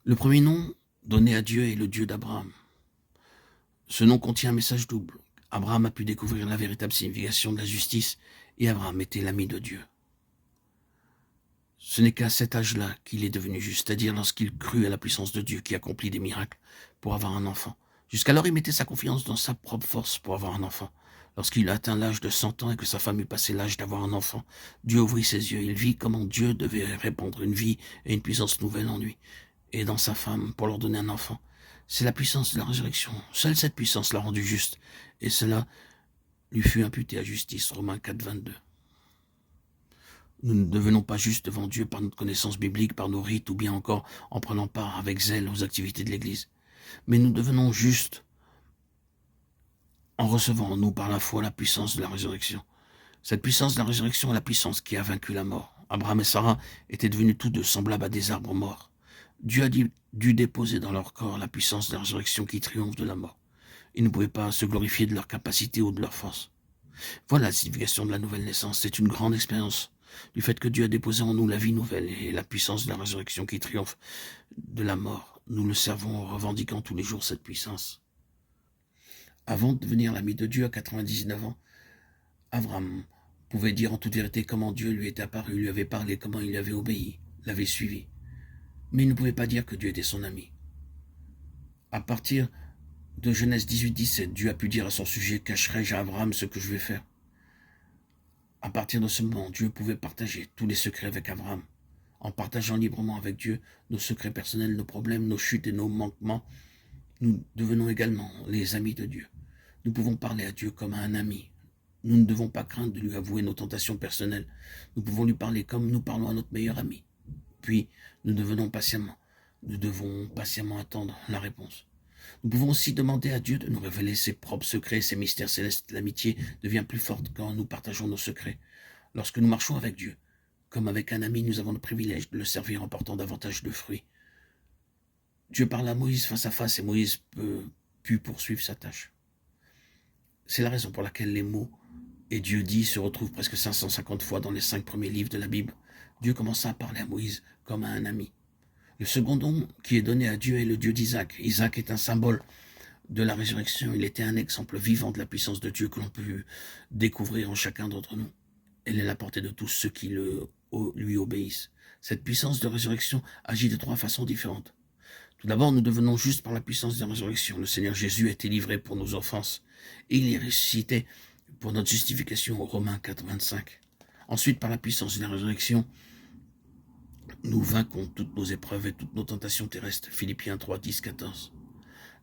Le premier nom donné à Dieu est le Dieu d'Abraham. Ce nom contient un message double. Abraham a pu découvrir la véritable signification de la justice et Abraham était l'ami de Dieu. Ce n'est qu'à cet âge-là qu'il est devenu juste, c'est-à-dire lorsqu'il crut à la puissance de Dieu qui accomplit des miracles pour avoir un enfant. Jusqu'alors, il mettait sa confiance dans sa propre force pour avoir un enfant. Lorsqu'il a atteint l'âge de 100 ans et que sa femme eut passé l'âge d'avoir un enfant, Dieu ouvrit ses yeux. Il vit comment Dieu devait répandre une vie et une puissance nouvelle en lui et dans sa femme pour leur donner un enfant. C'est la puissance de la résurrection. Seule cette puissance l'a rendu juste et cela lui fut imputé à justice. Romains 4, 22. Nous ne devenons pas justes devant Dieu par notre connaissance biblique, par nos rites ou bien encore en prenant part avec zèle aux activités de l'Église. Mais nous devenons justes en recevant en nous par la foi la puissance de la résurrection. Cette puissance de la résurrection est la puissance qui a vaincu la mort. Abraham et Sarah étaient devenus tous deux semblables à des arbres morts. Dieu a dû déposer dans leur corps la puissance de la résurrection qui triomphe de la mort. Ils ne pouvaient pas se glorifier de leur capacité ou de leur force. Voilà la signification de la nouvelle naissance. C'est une grande expérience du fait que Dieu a déposé en nous la vie nouvelle et la puissance de la résurrection qui triomphe de la mort. Nous le servons en revendiquant tous les jours cette puissance. Avant de devenir l'ami de Dieu à 99 ans, Abraham pouvait dire en toute vérité comment Dieu lui était apparu, lui avait parlé, comment il lui avait obéi, l'avait suivi. Mais il ne pouvait pas dire que Dieu était son ami. À partir de Genèse 18-17, Dieu a pu dire à son sujet, cacherai-je à Abraham ce que je vais faire? À partir de ce moment, Dieu pouvait partager tous les secrets avec Abraham. En partageant librement avec Dieu nos secrets personnels, nos problèmes, nos chutes et nos manquements, nous devenons également les amis de Dieu. Nous pouvons parler à Dieu comme à un ami. Nous ne devons pas craindre de lui avouer nos tentations personnelles. Nous pouvons lui parler comme nous parlons à notre meilleur ami. Puis, nous devons patiemment attendre la réponse. Nous pouvons aussi demander à Dieu de nous révéler ses propres secrets, ses mystères célestes. L'amitié devient plus forte quand nous partageons nos secrets. Lorsque nous marchons avec Dieu, comme avec un ami, nous avons le privilège de le servir en portant davantage de fruits. Dieu parle à Moïse face à face et Moïse put poursuivre sa tâche. C'est la raison pour laquelle les mots « et Dieu dit » se retrouvent presque 550 fois dans les 5 premiers livres de la Bible. Dieu commença à parler à Moïse comme à un ami. Le second don qui est donné à Dieu est le Dieu d'Isaac. Isaac est un symbole de la résurrection. Il était un exemple vivant de la puissance de Dieu que l'on peut découvrir en chacun d'entre nous. Elle est la portée de tous ceux qui lui obéissent. Cette puissance de résurrection agit de 3 façons différentes. Tout d'abord, nous devenons justes par la puissance de la résurrection. Le Seigneur Jésus a été livré pour nos offenses et il est ressuscité pour notre justification, Romains 4, 25. Ensuite, par la puissance de la résurrection, nous vainquons toutes nos épreuves et toutes nos tentations terrestres, Philippiens 3, 10, 14.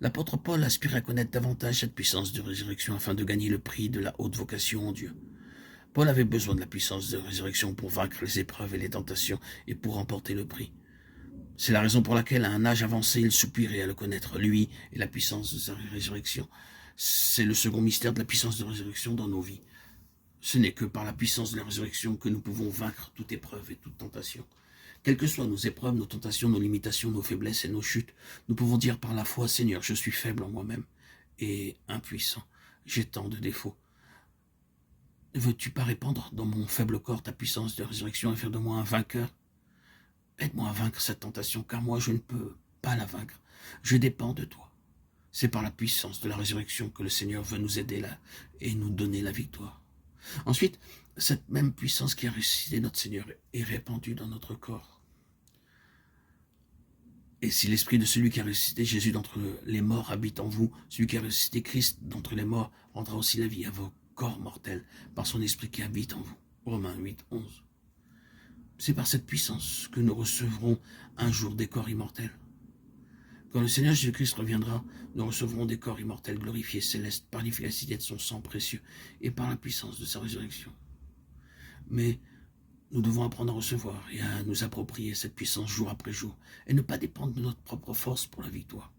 L'apôtre Paul aspirait à connaître davantage cette puissance de résurrection afin de gagner le prix de la haute vocation en Dieu. Paul avait besoin de la puissance de résurrection pour vaincre les épreuves et les tentations et pour remporter le prix. C'est la raison pour laquelle, à un âge avancé, il soupirait à le connaître, lui et la puissance de sa résurrection. C'est le second mystère de la puissance de résurrection dans nos vies. Ce n'est que par la puissance de la résurrection que nous pouvons vaincre toute épreuve et toute tentation. Quelles que soient nos épreuves, nos tentations, nos limitations, nos faiblesses et nos chutes, nous pouvons dire par la foi, Seigneur, je suis faible en moi-même et impuissant. J'ai tant de défauts. Ne veux-tu pas répandre dans mon faible corps ta puissance de résurrection et faire de moi un vainqueur? Aide-moi à vaincre cette tentation, car moi je ne peux pas la vaincre. Je dépends de toi. C'est par la puissance de la résurrection que le Seigneur veut nous aider là et nous donner la victoire. Ensuite, cette même puissance qui a ressuscité notre Seigneur est répandue dans notre corps. Et si l'esprit de celui qui a ressuscité Jésus d'entre les morts habite en vous, celui qui a ressuscité Christ d'entre les morts rendra aussi la vie à vos corps mortels par son esprit qui habite en vous. Romains 8, 11. C'est par cette puissance que nous recevrons un jour des corps immortels. Quand le Seigneur Jésus-Christ reviendra, nous recevrons des corps immortels glorifiés, célestes, par l'efficacité de son sang précieux et par la puissance de sa résurrection. Mais nous devons apprendre à recevoir et à nous approprier cette puissance jour après jour et ne pas dépendre de notre propre force pour la victoire.